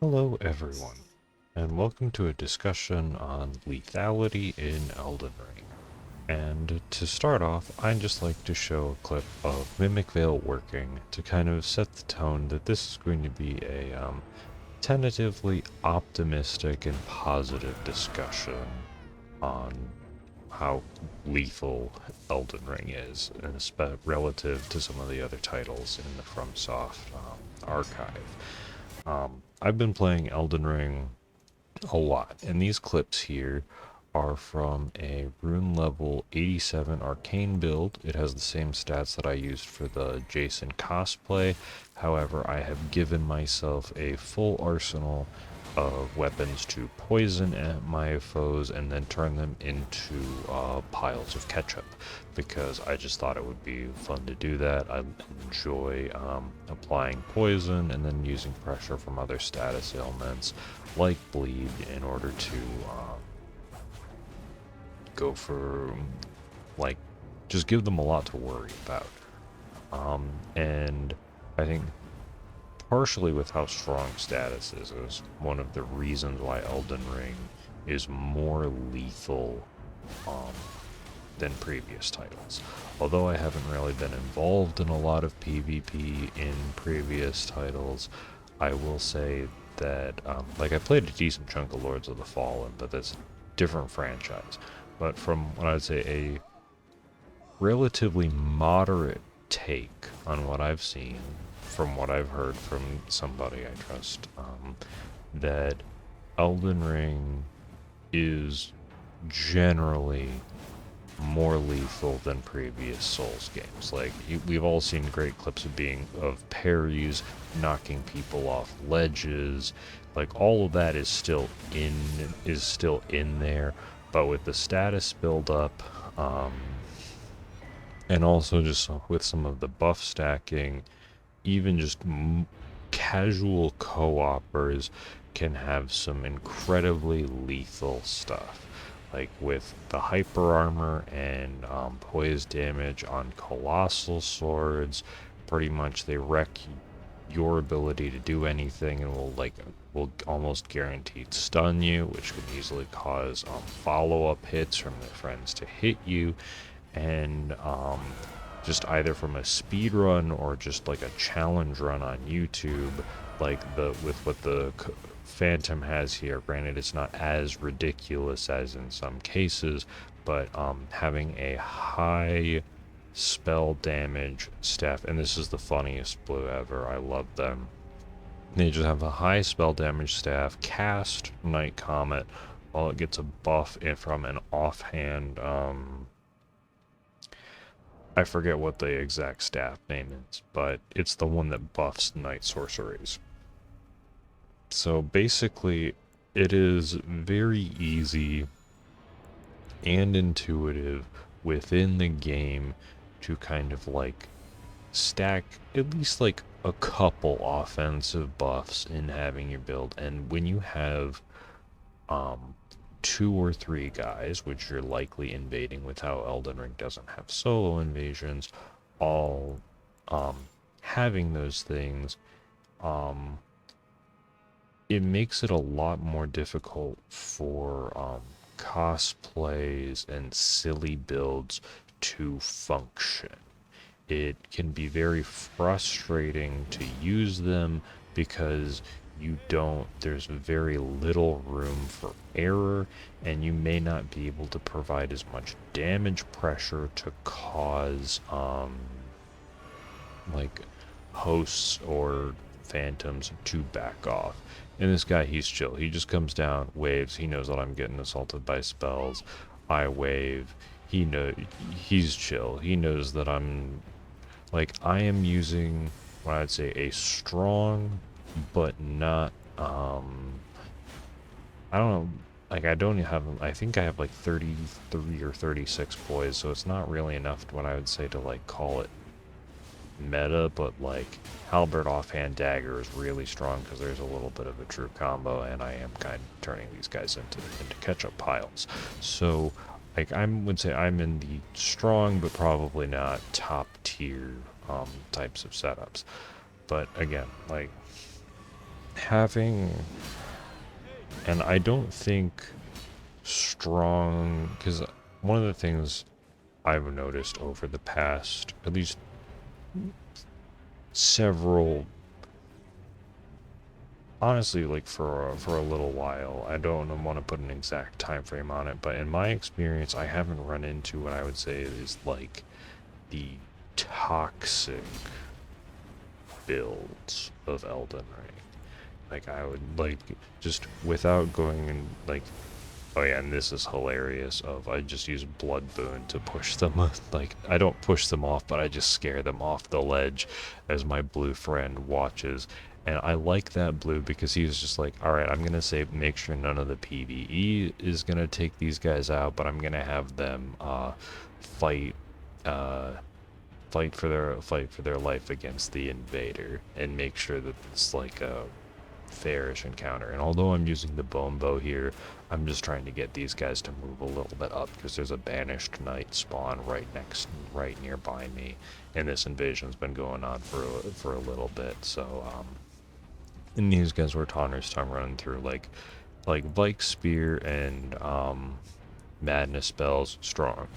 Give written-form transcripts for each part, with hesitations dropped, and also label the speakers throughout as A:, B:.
A: Hello everyone, and welcome to a discussion on lethality in Elden Ring. And to start off, I'd just like to show a clip of Mimic Veil working to kind of set the tone that this is going to be a tentatively optimistic and positive discussion on how lethal Elden Ring is, and relative to some of the other titles in the FromSoft archive. I've been playing Elden Ring a lot, and these clips here are from a rune level 87 arcane build. It has the same stats that I used for the Jason cosplay. However, I have given myself a full arsenal of weapons to poison at my foes and then turn them into piles of ketchup, because I just thought it would be fun to do that. I enjoy applying poison and then using pressure from other status ailments like bleed in order to go for, like, just give them a lot to worry about. And I think partially with how strong status is one of the reasons why Elden Ring is more lethal um, than previous titles. Although I haven't really been involved in a lot of PvP in previous titles, I will say that, like, I played a decent chunk of Lords of the Fallen, but that's a different franchise. But from what I'd say, a relatively moderate take on what I've seen, from what I've heard from somebody I trust, that Elden Ring is generally more lethal than previous Souls games. Like, we've all seen great clips of parries, knocking people off ledges. Like, all of that is still in there, but with the status build up, and also just with some of the buff stacking, even just casual co-opers can have some incredibly lethal stuff. Like with the hyper armor and poise damage on colossal swords, pretty much they wreck your ability to do anything and will almost guaranteed stun you, which can easily cause follow-up hits from their friends to hit you, and just either from a speed run or just like a challenge run on YouTube, like the with what the Phantom has here. Granted, it's not as ridiculous as in some cases, but having a high spell damage staff, and this is the funniest blue ever. I love them. They just have a high spell damage staff, cast Night Comet, while it gets a buff from an offhand I forget what the exact staff name is, but it's the one that buffs night sorceries. So basically, it is very easy and intuitive within the game to kind of like stack at least like a couple offensive buffs in having your build. And when you have um, two or three guys, which you're likely invading with how Elden Ring doesn't have solo invasions, all um, having those things, um, it makes it a lot more difficult for cosplays and silly builds to function. It can be very frustrating to use them because there's very little room for error, and you may not be able to provide as much damage pressure to cause like hosts or phantoms to back off. And this guy, he's chill. He just comes down, waves. He knows that I'm getting assaulted by spells. I wave. He's chill. He knows that I am using what I'd say a strong, but not, I don't know, like I don't have, I think I have like 33 or 36 poise, so it's not really enough to what I would say to like call it meta, but like halberd offhand dagger is really strong because there's a little bit of a true combo, and I am kind of turning these guys into ketchup piles. So like I would say I'm in the strong but probably not top tier types of setups. But again, like having, and I don't think strong, because one of the things I've noticed over the past, at least several, honestly, like for a little while, I don't want to put an exact time frame on it, but in my experience, I haven't run into what I would say is like the toxic builds of Elden Ring. Like, I would, like, just without going and, like, oh yeah, and this is hilarious, of I just use Blood Boon to push them, like, I don't push them off, but I just scare them off the ledge as my blue friend watches. And I like that blue because he was just like, alright, I'm gonna say, make sure none of the PvE is gonna take these guys out, but I'm gonna have them, fight, uh, fight for their life against the invader, and make sure that it's like a fairish encounter. And although I'm using the bone bow here, I'm just trying to get these guys to move a little bit up, because there's a banished knight spawn right nearby me, and this invasion's been going on for a little bit. So and these guys were Tanner's time running through like Vike Spear and Madness spells strong.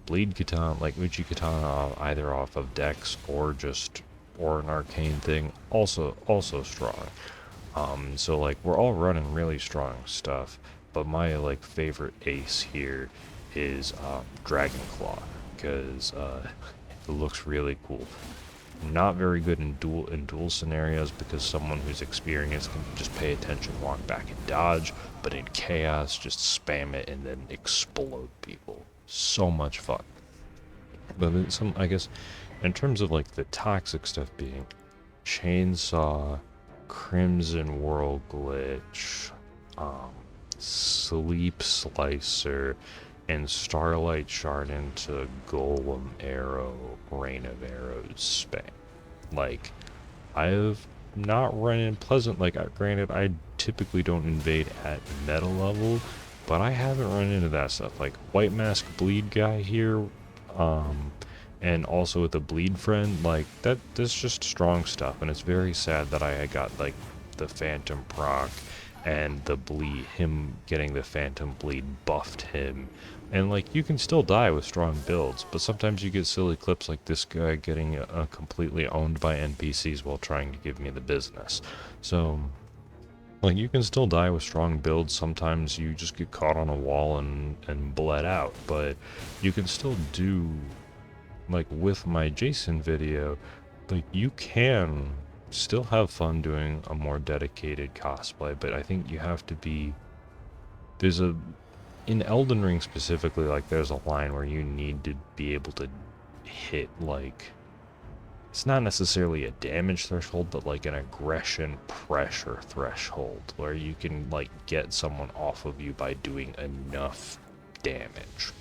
A: Bleed Katana, like Uchi Katana, either off of Dex or an arcane thing, also strong. So like we're all running really strong stuff, but my like favorite ace here is Dragon Claw, because it looks really cool. Not very good in duel scenarios, because someone who's experienced can just pay attention, walk back, and dodge. But in chaos, just spam it and then explode people. So much fun. But I guess, in terms of like the toxic stuff being Chainsaw, Crimson Whirl Glitch, Sleep Slicer, and Starlight Shard into Golem Arrow, Rain of Arrows spam. Like, I've not run in Pleasant, like, granted, I typically don't invade at meta level, but I haven't run into that stuff. Like, White Mask Bleed guy here, and also with the Bleed friend, like, that's just strong stuff, and it's very sad that I got, like, the Phantom proc, and the bleed, him getting the Phantom Bleed buffed him. And like, you can still die with strong builds, but sometimes you get silly clips like this guy getting completely owned by NPCs while trying to give me the business. So, like, you can still die with strong builds. Sometimes you just get caught on a wall and bled out, but you can still do, like with my Jason video, like you can still have fun doing a more dedicated cosplay, but I think you have to be, in Elden Ring specifically, like there's a line where you need to be able to hit, like, it's not necessarily a damage threshold, but like an aggression pressure threshold, where you can like get someone off of you by doing enough damage.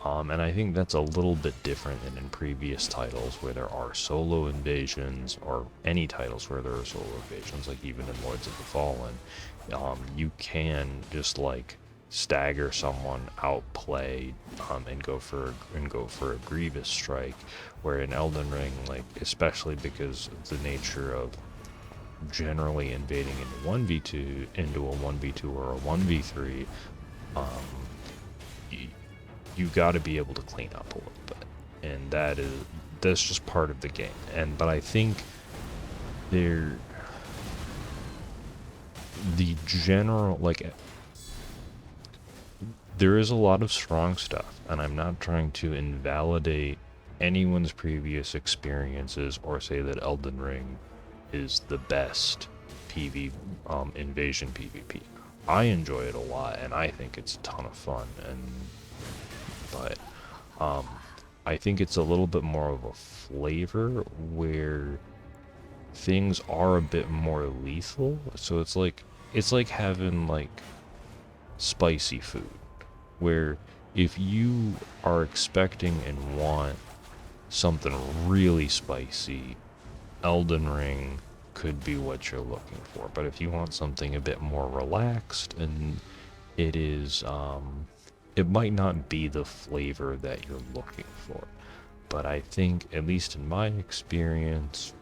A: And I think that's a little bit different than in previous titles where there are solo invasions, or any titles where there are solo invasions, like even in Lords of the Fallen. You can just like stagger someone, outplay, and go for a Grievous strike, where in Elden Ring, like, especially because of the nature of generally invading into a 1v2 or a 1v3, you got to be able to clean up a little bit, and that's just part of the game. But I think the general, like, there is a lot of strong stuff, and I'm not trying to invalidate anyone's previous experiences or say that Elden Ring is the best invasion PvP. I enjoy it a lot, and I think it's a ton of fun, but I think it's a little bit more of a flavor where things are a bit more lethal. So it's like having like spicy food, where if you are expecting and want something really spicy, Elden Ring could be what you're looking for. But if you want something a bit more relaxed, and it is it might not be the flavor that you're looking for. But I think, at least in my experience,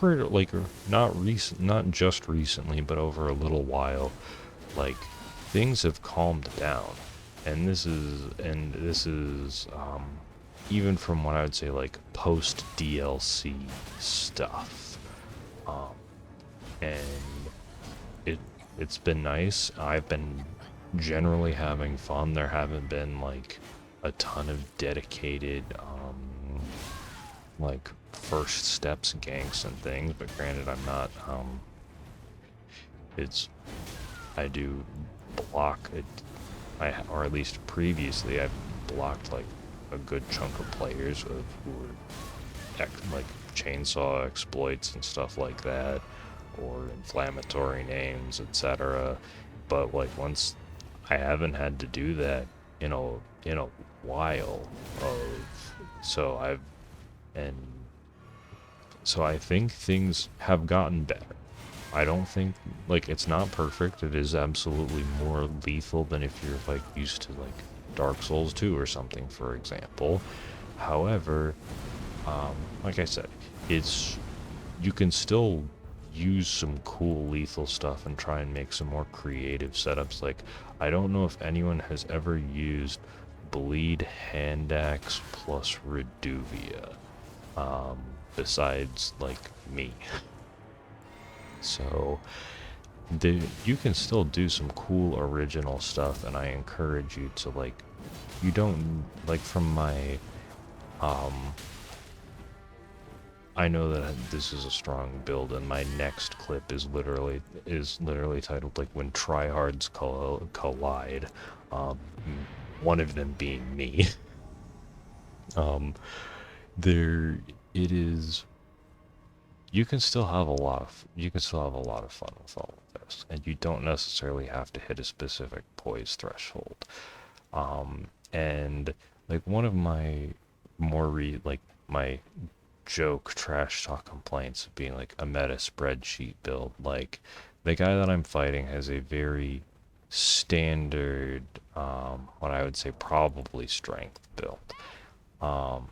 A: like not just recently, but over a little while, like things have calmed down, and this is even from what I would say like post DLC stuff, um, and it it's been nice. I've been generally having fun. There haven't been like a ton of dedicated like first steps ganks and things, but granted I'm not it's I do block it. Or at least previously I've blocked like a good chunk of players who were like chainsaw exploits and stuff like that, or inflammatory names, etc. But like once I haven't had to do that in a while of so I've and so I think things have gotten better. I don't think like it's not perfect. It is absolutely more lethal than if you're like used to like Dark Souls 2 or something, for example. However, like I said, it's you can still use some cool lethal stuff and try and make some more creative setups. Like I don't know if anyone has ever used Bleed Hand Axe plus Reduvia, besides like me. So you can still do some cool original stuff, and I encourage you to like you don't like from my I know that this is a strong build, and my next clip is literally titled like when tryhards collide, um, one of them being me. um, there it is. You can still have a lot of fun with all of this, and you don't necessarily have to hit a specific poise threshold. And like one of my like my joke trash talk complaints of being like a meta spreadsheet build, like the guy that I'm fighting has a very standard, what I would say probably strength build. Um,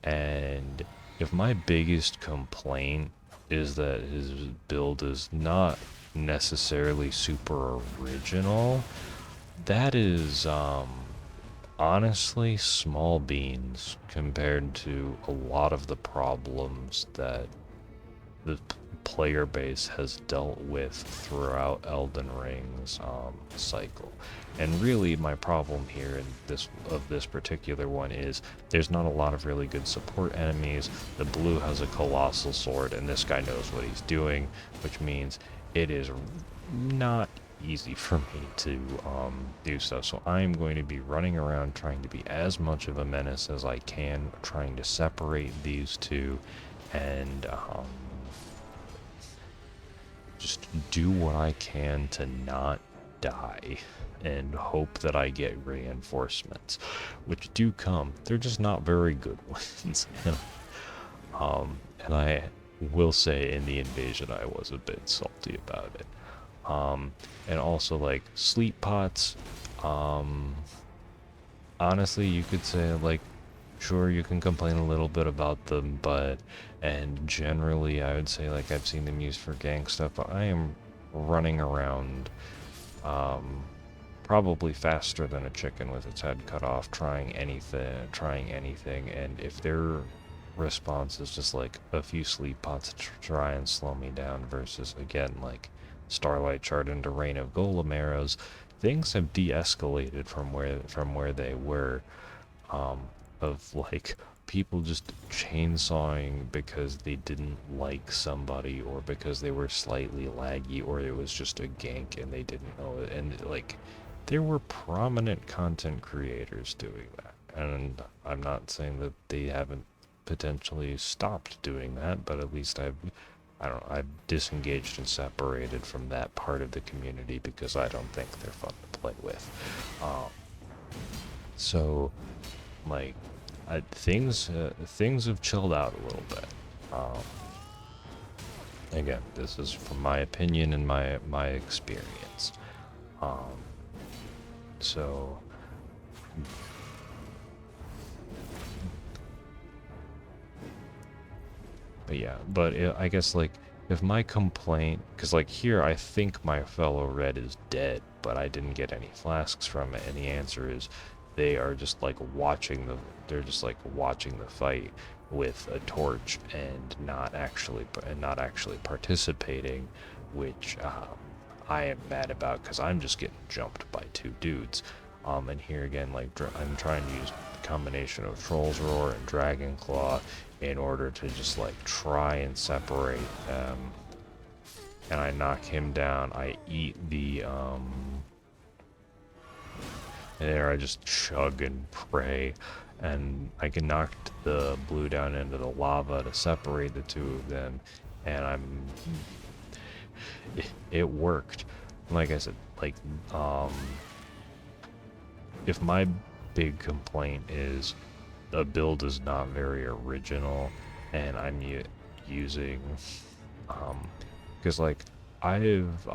A: and if my biggest complaint is that his build is not necessarily super original, that is honestly small beans compared to a lot of the problems that the player base has dealt with throughout Elden Ring's cycle. And really my problem here in this particular one is there's not a lot of really good support enemies. The blue has a colossal sword and this guy knows what he's doing, which means it is not easy for me to do stuff. So I'm going to be running around trying to be as much of a menace as I can, trying to separate these two and just do what I can to not die and hope that I get reinforcements, which do come. They're just not very good ones. And I will say in the invasion I was a bit salty about it. And also like sleep pots, honestly you could say like sure you can complain a little bit about them, but and generally I would say like I've seen them used for gang stuff, but I am running around probably faster than a chicken with its head cut off, trying anything, and if their response is just like a few sleep pots to try and slow me down versus again like Starlight Shard into Rain of Golem Arrows, things have de-escalated from where they were, of like people just chainsawing because they didn't like somebody or because they were slightly laggy or it was just a gank and they didn't know it, and like there were prominent content creators doing that, and I'm not saying that they haven't potentially stopped doing that, but at least I've disengaged and separated from that part of the community because I don't think they're fun to play with. So, like, things have chilled out a little bit. Again, this is from my opinion and my experience. So, But yeah, but I guess like if my complaint, because like here I think my fellow red is dead, but I didn't get any flasks from it, and the answer is they are just like they're just like watching the fight with a torch and not actually participating, which I am mad about because I'm just getting jumped by two dudes. And here again, like I'm trying to use a combination of Troll's Roar and Dragon Claw in order to just like try and separate them. And I knock him down. I eat the and there I just chug and pray, and I can knock the blue down into the lava to separate the two of them, and it worked. Like I said, like if my big complaint is the build is not very original, and I'm using because like I've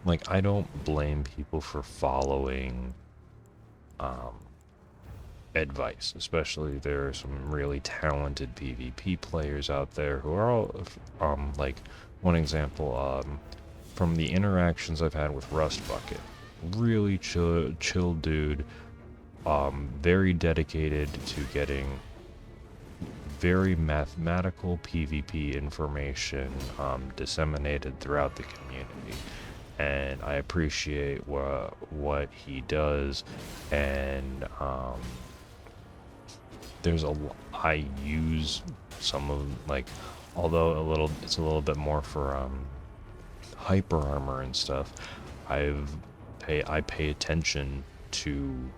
A: like I don't blame people for following advice, especially there are some really talented PvP players out there who are all like one example from the interactions I've had with Rust Bucket, really chill dude, very dedicated to getting very mathematical PvP information disseminated throughout the community, and I appreciate what he does. And I use some of, like, although it's a little bit more for hyper armor and stuff. I pay attention to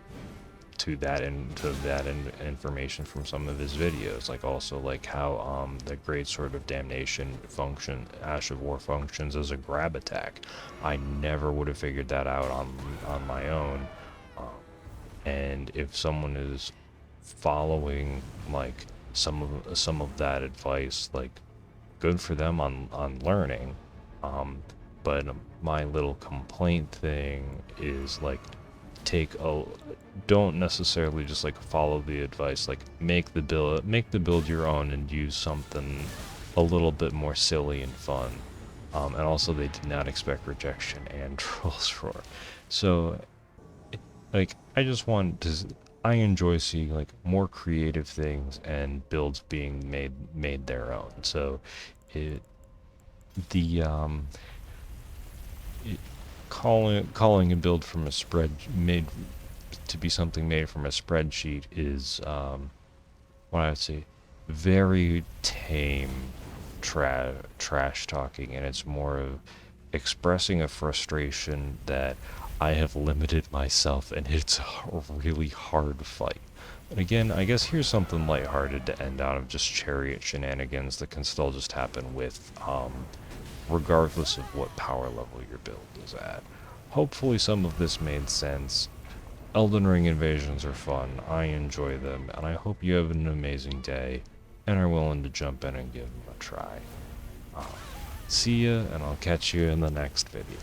A: information from some of his videos, like also like how the Great Sword of Damnation Ash of War functions as a grab attack. I never would have figured that out on my own, and if someone is following like some of that advice, like, good for them on learning. But my little complaint thing is like, don't necessarily just like follow the advice, like make the build your own and use something a little bit more silly and fun. And also they did not expect rejection and Trolls Roar. So like I enjoy seeing like more creative things and builds being made their own. So calling a build from a spread made to be something made from a spreadsheet is what I would say very tame trash talking, and it's more of expressing a frustration that I have limited myself, and it's a really hard fight. But again, I guess here's something lighthearted to end out of just chariot shenanigans that can still just happen with regardless of what power level your build is at. Hopefully some of this made sense. Elden Ring invasions are fun, I enjoy them, and I hope you have an amazing day and are willing to jump in and give them a try. See ya, and I'll catch you in the next video.